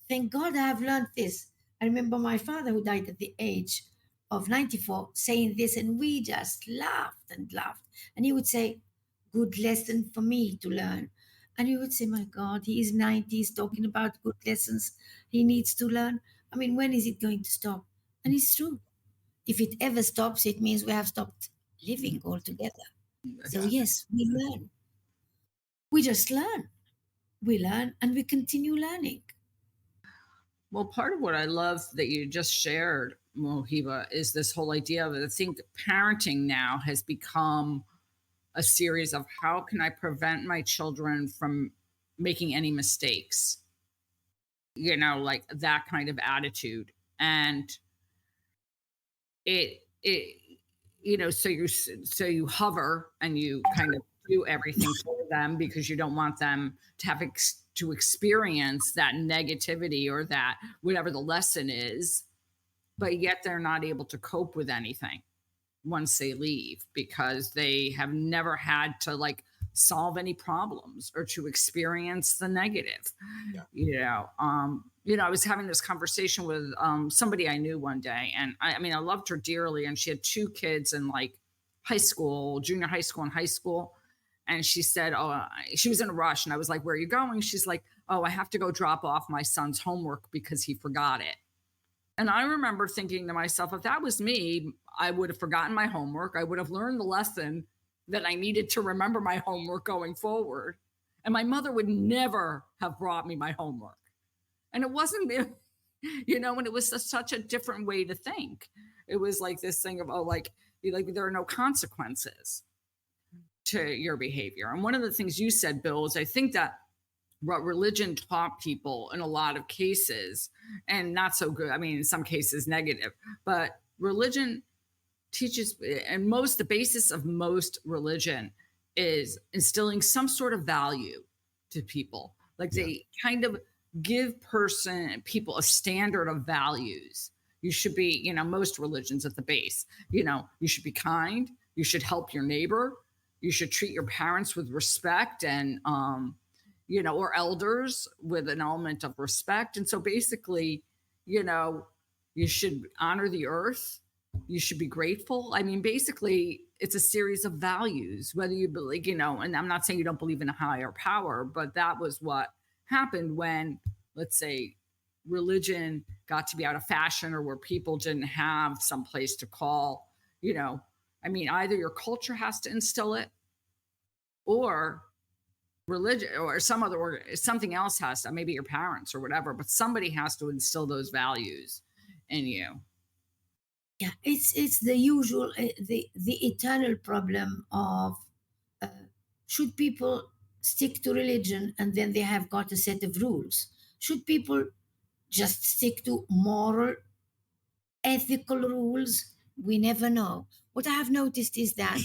Thank God I have learned this. I remember my father, who died at the age of 94, saying this, and we just laughed and laughed. And he would say, good lesson for me to learn. And we would say, my God, he is 90, he's talking about good lessons he needs to learn. I mean, when is it going to stop? And it's true. If it ever stops, it means we have stopped living altogether. So yes, we learn. We just learn. We learn and we continue learning. Well, part of what I love that you just shared, Mouhiba, is this whole idea of it. I think parenting now has become a series of how can I prevent my children from making any mistakes? Like that kind of attitude. And so you hover and you kind of do everything for them because you don't want them to have to experience that negativity or that whatever the lesson is, but yet they're not able to cope with anything once they leave because they have never had to solve any problems or to experience the negative. I was having this conversation with somebody I knew one day, and I loved her dearly, and she had two kids in high school, junior high school and high school. And she said, she was in a rush. And I was like, where are you going? She's like, I have to go drop off my son's homework because he forgot it. And I remember thinking to myself, if that was me, I would have forgotten my homework. I would have learned the lesson that I needed to remember my homework going forward. And my mother would never have brought me my homework. And it wasn't, and it was such a different way to think. It was like this thing of, there are no consequences to your behavior. And one of the things you said, Bill, is I think that what religion taught people in a lot of cases, and not so good, in some cases negative, but religion teaches, and the basis of most religion is instilling some sort of value to people. They kind of give people a standard of values. You should be, most religions at the base, you should be kind, you should help your neighbor, you should treat your parents with respect and, or elders with an element of respect. And so basically, you should honor the earth. You should be grateful. Basically, it's a series of values, whether you believe, and I'm not saying you don't believe in a higher power, but that was what happened when, let's say, religion got to be out of fashion, or where people didn't have some place to call, either your culture has to instill it, or religion or something else has to, maybe your parents or whatever, but somebody has to instill those values in you. Yeah, it's the usual, the eternal problem of should people stick to religion and then they have got a set of rules? Should people just stick to moral, ethical rules? We never know. What I have noticed is that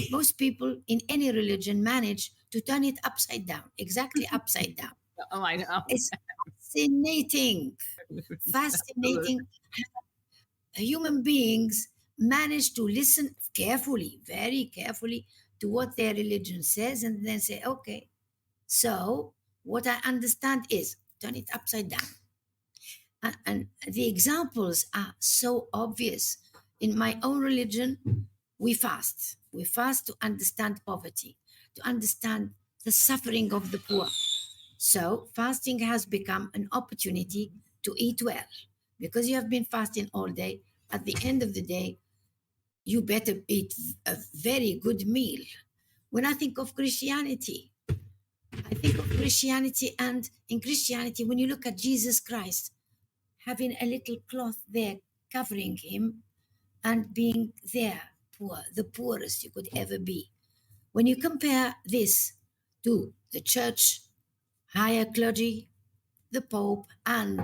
most people in any religion manage to turn it upside down, exactly upside down. Oh, I know. It's fascinating, fascinating. Human beings manage to listen carefully, very carefully, to what their religion says, and then say, okay, so what I understand is turn it upside down. And the examples are so obvious. In my own religion, we fast. We fast to understand poverty, to understand the suffering of the poor. So fasting has become an opportunity to eat well. Because you have been fasting all day, at the end of the day, you better eat a very good meal. When I think of Christianity, I think of Christianity, and in Christianity, when you look at Jesus Christ, having a little cloth there covering him and being there, poor, the poorest you could ever be. When you compare this to the church, higher clergy, the Pope, and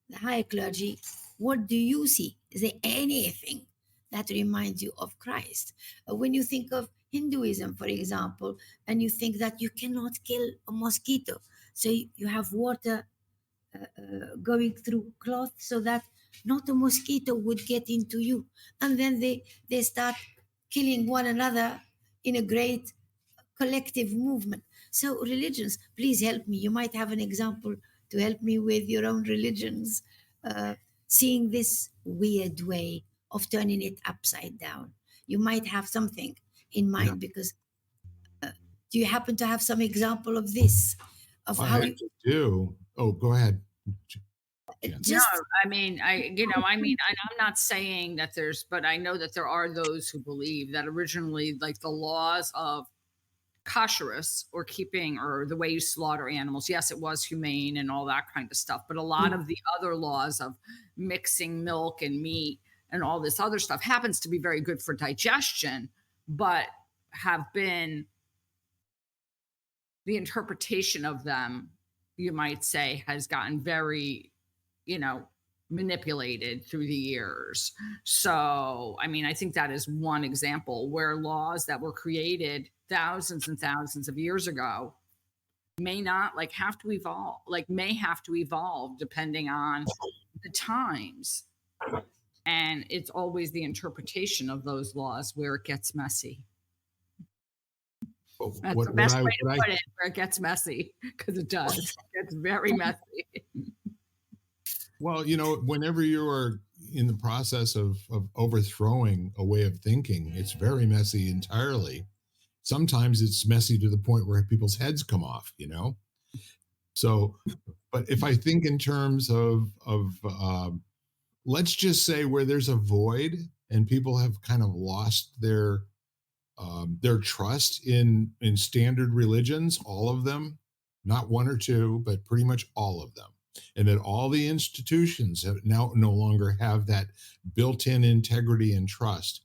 the higher clergy, what do you see? Is there anything that reminds you of Christ? When you think of Hinduism, for example, and you think that you cannot kill a mosquito, so you have water going through cloth so that not a mosquito would get into you. And then they start killing one another in a great collective movement. So religions, please help me. You might have an example to help me with your own religions, seeing this weird way of turning it upside down. You might have something in mind, because do you happen to have some example of this? Of I how actually do. Oh, go ahead. Yeah. just No, I'm not saying that but I know that there are those who believe that originally, like, the laws of kosherous, or keeping, or the way you slaughter animals, yes, it was humane and all that kind of stuff, but a lot of the other laws of mixing milk and meat and all this other stuff happens to be very good for digestion, but have been, the interpretation of them, you might say, has gotten very, manipulated through the years. So, I think that is one example where laws that were created thousands and thousands of years ago may not have to evolve, may have to evolve depending on the times. And it's always the interpretation of those laws where it gets messy. That's the best way to put it, where it gets messy, because it does. It gets very messy. Well, whenever you are in the process of overthrowing a way of thinking, it's very messy entirely. Sometimes it's messy to the point where people's heads come off, So, but if I think in terms of let's just say where there's a void and people have kind of lost their trust in standard religions, all of them, not one or two, but pretty much all of them. And that all the institutions have now no longer have that built-in integrity and trust.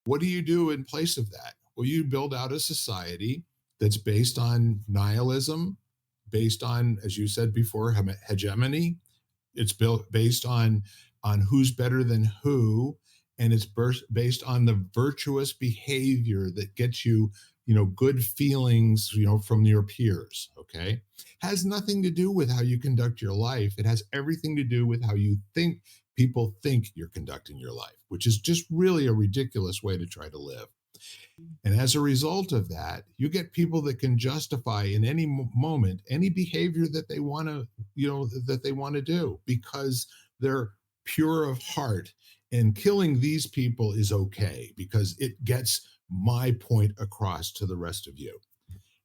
What do you do in place of that? Well, you build out a society that's based on nihilism, based on, as you said before, hegemony. It's based on who's better than who, and it's based on the virtuous behavior that gets you, good feelings, from your peers. Okay, has nothing to do with how you conduct your life. It has everything to do with how you think people think you're conducting your life, which is just really a ridiculous way to try to live. And as a result of that, you get people that can justify in any moment any behavior that they want to, that they want to do, because they're pure of heart. And killing these people is okay because it gets my point across to the rest of you.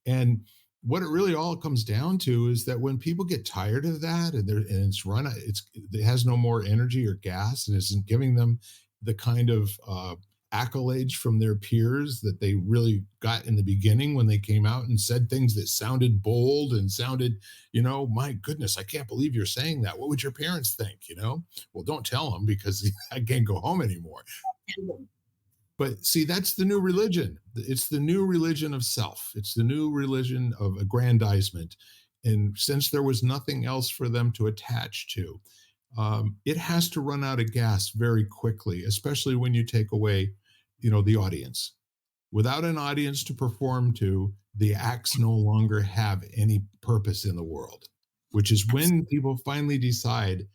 And what it really all comes down to is that when people get tired of that and it has no more energy or gas and isn't giving them the kind of accolades from their peers that they really got in the beginning when they came out and said things that sounded bold and sounded, my goodness, I can't believe you're saying that. What would your parents think? Well, don't tell them because I can't go home anymore. But see, that's the new religion. It's the new religion of self. It's the new religion of aggrandizement. And since there was nothing else for them to attach to, it has to run out of gas very quickly, especially when you take away, the audience. Without an audience to perform to, the acts no longer have any purpose in the world, which is when people finally decide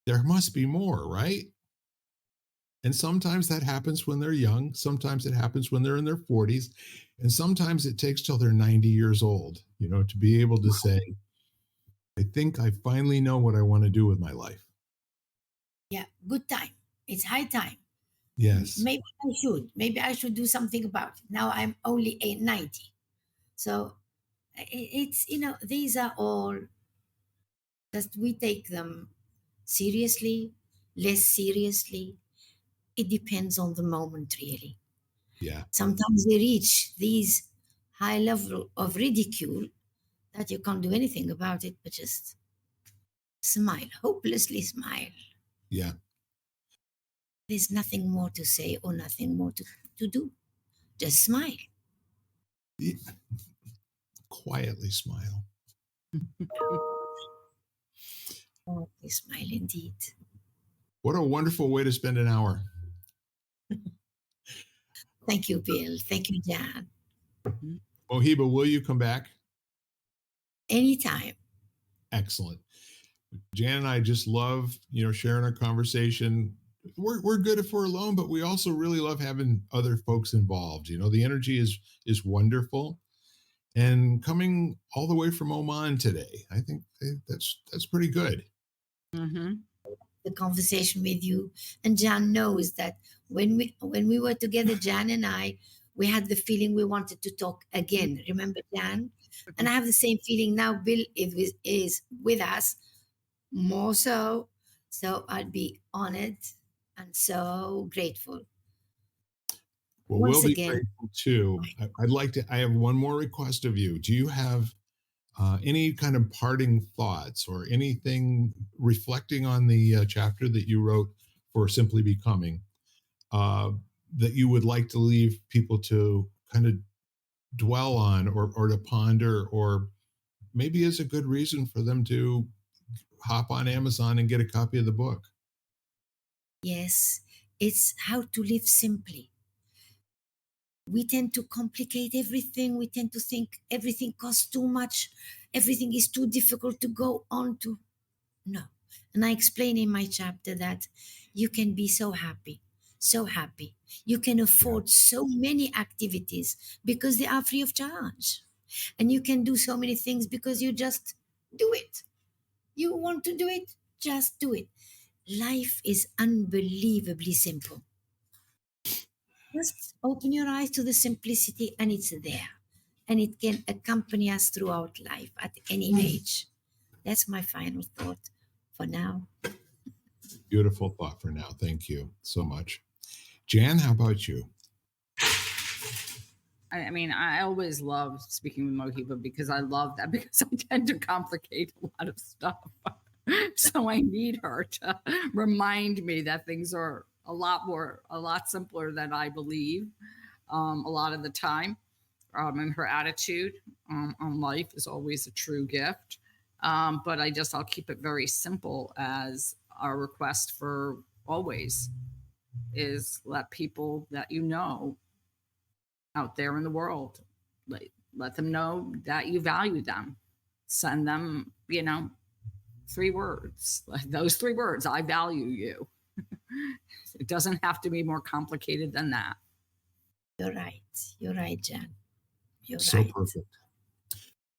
there must be more, right? And sometimes that happens when they're young. Sometimes it happens when they're in their 40s. And sometimes it takes till they're 90 years old, to be able to say, I think I finally know what I want to do with my life. Yeah, good time. It's high time. Yes. Maybe I should do something about it. Now I'm only 90. So it's, these are all just we take them seriously, less seriously. It depends on the moment, really. Yeah. Sometimes they reach these high level of ridicule that you can't do anything about it, but just smile, hopelessly smile. Yeah. There's nothing more to say or nothing more to do. Just smile. Yeah. Quietly smile. Quietly smile indeed. What a wonderful way to spend an hour. Thank you, Bill. Thank you, Jan. Mouhiba, will you come back? Anytime. Excellent. Jan and I just love, sharing our conversation. We're good if we're alone, but we also really love having other folks involved. The energy is wonderful. And coming all the way from Oman today, I think that's pretty good. Mm-hmm. The conversation with you, and Jan knows that when we were together, Jan and I, we had the feeling we wanted to talk again. Remember, Jan? And I have the same feeling now. Bill is with us more so. So I'd be honored and so grateful. Well, Once we'll be again, grateful too. I have one more request of you. Do you have any kind of parting thoughts or anything reflecting on the chapter that you wrote for Simply Becoming that you would like to leave people to kind of dwell on or to ponder, or maybe is a good reason for them to hop on Amazon and get a copy of the book? yes, it's how to live simply. We tend to complicate everything. We tend to think everything costs too much. Everything is too difficult to go on to. No. And I explain in my chapter that you can be so happy, so happy. You can afford so many activities because they are free of charge. And you can do so many things because you just do it. You want to do it? Just do it. Life is unbelievably simple. Just open your eyes to the simplicity and it's there. And it can accompany us throughout life at any age. That's my final thought for now. Beautiful thought for now. Thank you so much. Jan, how about you? I mean, I always love speaking with Mouhiba because I love that, because I tend to complicate a lot of stuff. So I need her to remind me that things are a lot simpler than I believe a lot of the time. And her attitude on life is always a true gift. But I'll keep it very simple, as our request for always is let people that out there in the world, let them know that you value them. Send them, 3 words. Those 3 words, I value you. It doesn't have to be more complicated than that. You're right. You're right, Jan. You're So right. perfect.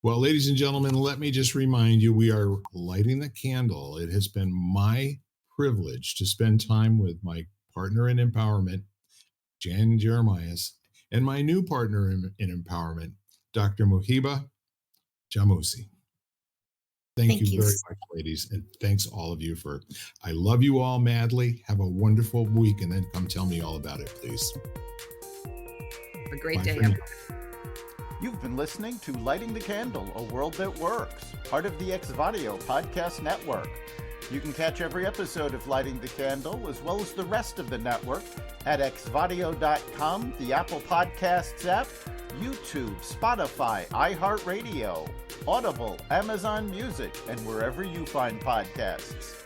Well, ladies and gentlemen, let me just remind you, we are lighting the candle. It has been my privilege to spend time with my partner in empowerment, Jan Jeremias, and my new partner in empowerment, Dr. Mouhiba Jamousi. Thank you very much, ladies. And thanks all of you I love you all madly. Have a wonderful week. And then come tell me all about it, please. A great day, everyone. You've been listening to Lighting the Candle, A World That Works, part of the Xvadio Podcast Network. You can catch every episode of Lighting the Candle, as well as the rest of the network, at xvadio.com, the Apple Podcasts app, YouTube, Spotify, iHeartRadio, Audible, Amazon Music, and wherever you find podcasts.